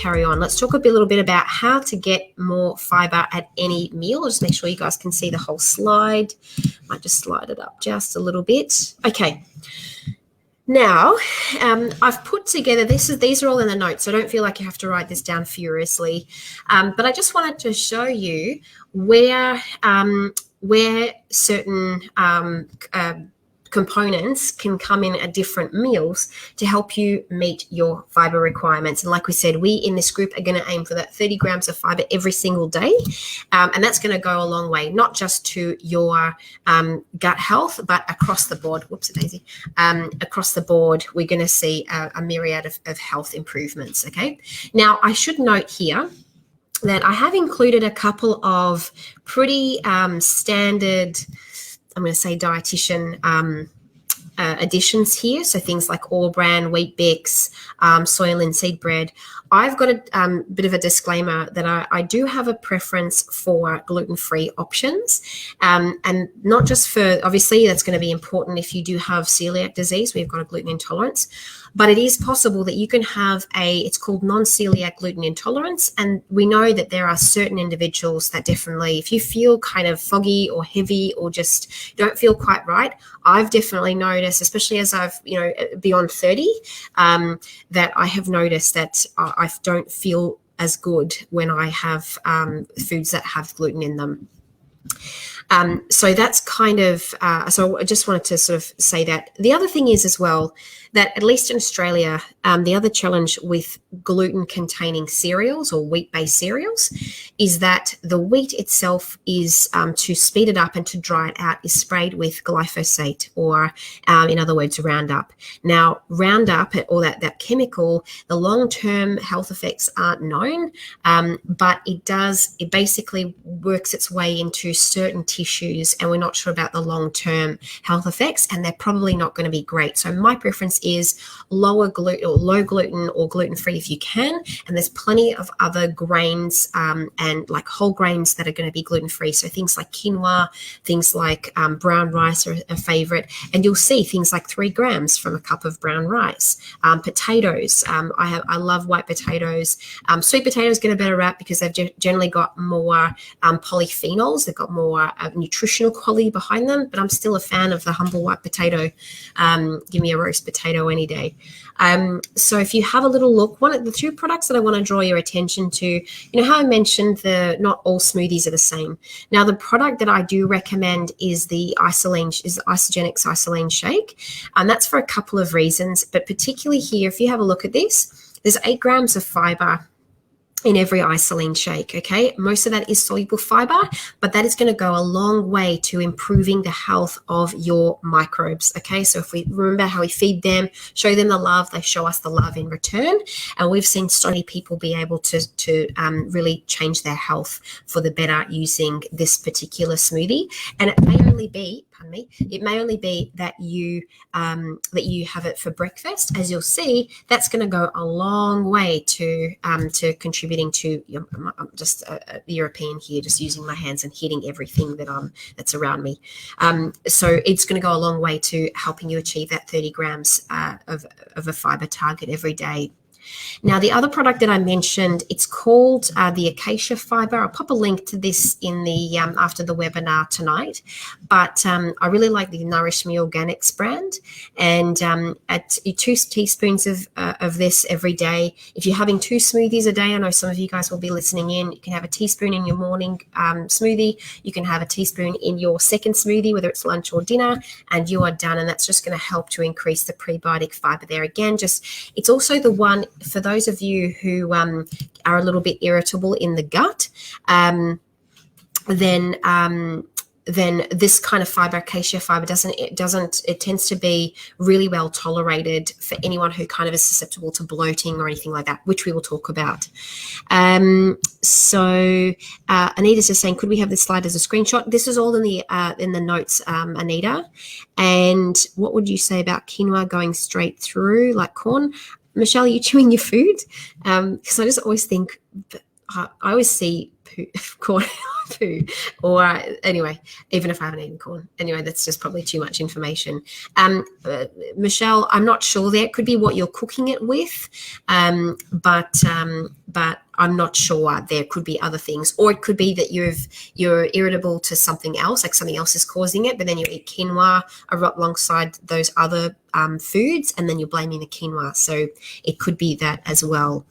carry on, let's talk a little bit about how to get more fiber at any meal. Just make sure you guys can see the whole slide. Might just slide it up just a little bit. Okay. Now, I've put together, these are all in the notes, so don't feel like you have to write this down furiously. But I just wanted to show you where certain components can come in at different meals to help you meet your fiber requirements. And like we said, we in this group are going to aim for that 30 grams of fiber every single day. And that's going to go a long way, not just to your gut health, but across the board. Whoops, daisy. Across the board, we're going to see a myriad of health improvements. Okay. Now, I should note here that I have included a couple of pretty standard, I'm going to say dietitian additions here. So things like all bran, wheat bix, soy and linseed bread. I've got a bit of a disclaimer that I do have a preference for gluten-free options. And not just for, obviously, that's going to be important if you do have celiac disease, we've got a gluten intolerance. But it is possible that you can have it's called non-celiac gluten intolerance. And we know that there are certain individuals that definitely, if you feel kind of foggy or heavy or just don't feel quite right, I've definitely noticed, especially as I've, beyond 30, that I have noticed that I don't feel as good when I have foods that have gluten in them. So that's kind of, so I just wanted to sort of say that. The other thing is as well, that at least in Australia, the other challenge with gluten-containing cereals or wheat-based cereals is that the wheat itself is, to speed it up and to dry it out, is sprayed with glyphosate or, in other words, Roundup. Now, Roundup, or that chemical, the long-term health effects aren't known, but it basically works its way into certain tissues, and we're not sure about the long-term health effects, and they're probably not going to be great. So my preference is lower gluten or low gluten or gluten-free if you can, and there's plenty of other grains and like whole grains that are going to be gluten-free. So things like quinoa, things like brown rice are a favorite, and you'll see things like 3 grams from a cup of brown rice. Potatoes, I love white potatoes. Sweet potatoes get a better rap because they've generally got more polyphenols. They've got more nutritional quality behind them, but I'm still a fan of the humble white potato. Give me a roast potato any day. So if you have a little look, one of the 2 products that I want to draw your attention to, how I mentioned not all smoothies are the same. Now, the product that I do recommend is the Isagenix Isolane Shake. And that's for a couple of reasons, but particularly here, if you have a look at this, there's 8 grams of fiber in every Isolane shake, okay? Most of that is soluble fiber, but that is going to go a long way to improving the health of your microbes, okay? So if we remember how we feed them, show them the love, they show us the love in return, and we've seen so many people be able to really change their health for the better using this particular smoothie. And it may only be, it may only be that you have it for breakfast. As you'll see, that's going to go a long way to contributing to. I'm just a European here, just using my hands and hitting everything that's around me. So it's going to go a long way to helping you achieve that 30 grams of a fiber target every day. Now, the other product that I mentioned, it's called the Acacia Fiber. I'll pop a link to this in the after the webinar tonight. But I really like the Nourish Me Organics brand, and at 2 teaspoons of this every day. If you're having 2 smoothies a day, I know some of you guys will be listening in. You can have a teaspoon in your morning smoothie. You can have a teaspoon in your second smoothie, whether it's lunch or dinner, and you are done. And that's just going to help to increase the prebiotic fiber there. Again, it's also the one for those of you who are a little bit irritable in the gut, then this kind of fiber, acacia fiber, it tends to be really well tolerated for anyone who kind of is susceptible to bloating or anything like that, which we will talk about. So Anita's just saying, could we have this slide as a screenshot? This is all in the notes, Anita. And what would you say about quinoa going straight through like corn? Michelle, are you chewing your food? Because I just always think, I always see corn poo, or anyway, even if I haven't eaten corn, anyway, that's just probably too much information. Michelle, I'm not sure. There could be what you're cooking it with, but I'm not sure. There could be other things, or it could be that you're irritable to something else, like something else is causing it, but then you eat quinoa alongside those other foods, and then you're blaming the quinoa. So it could be that as well.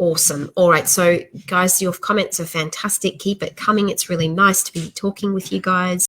Awesome. All right. So guys, your comments are fantastic. Keep it coming. It's really nice to be talking with you guys.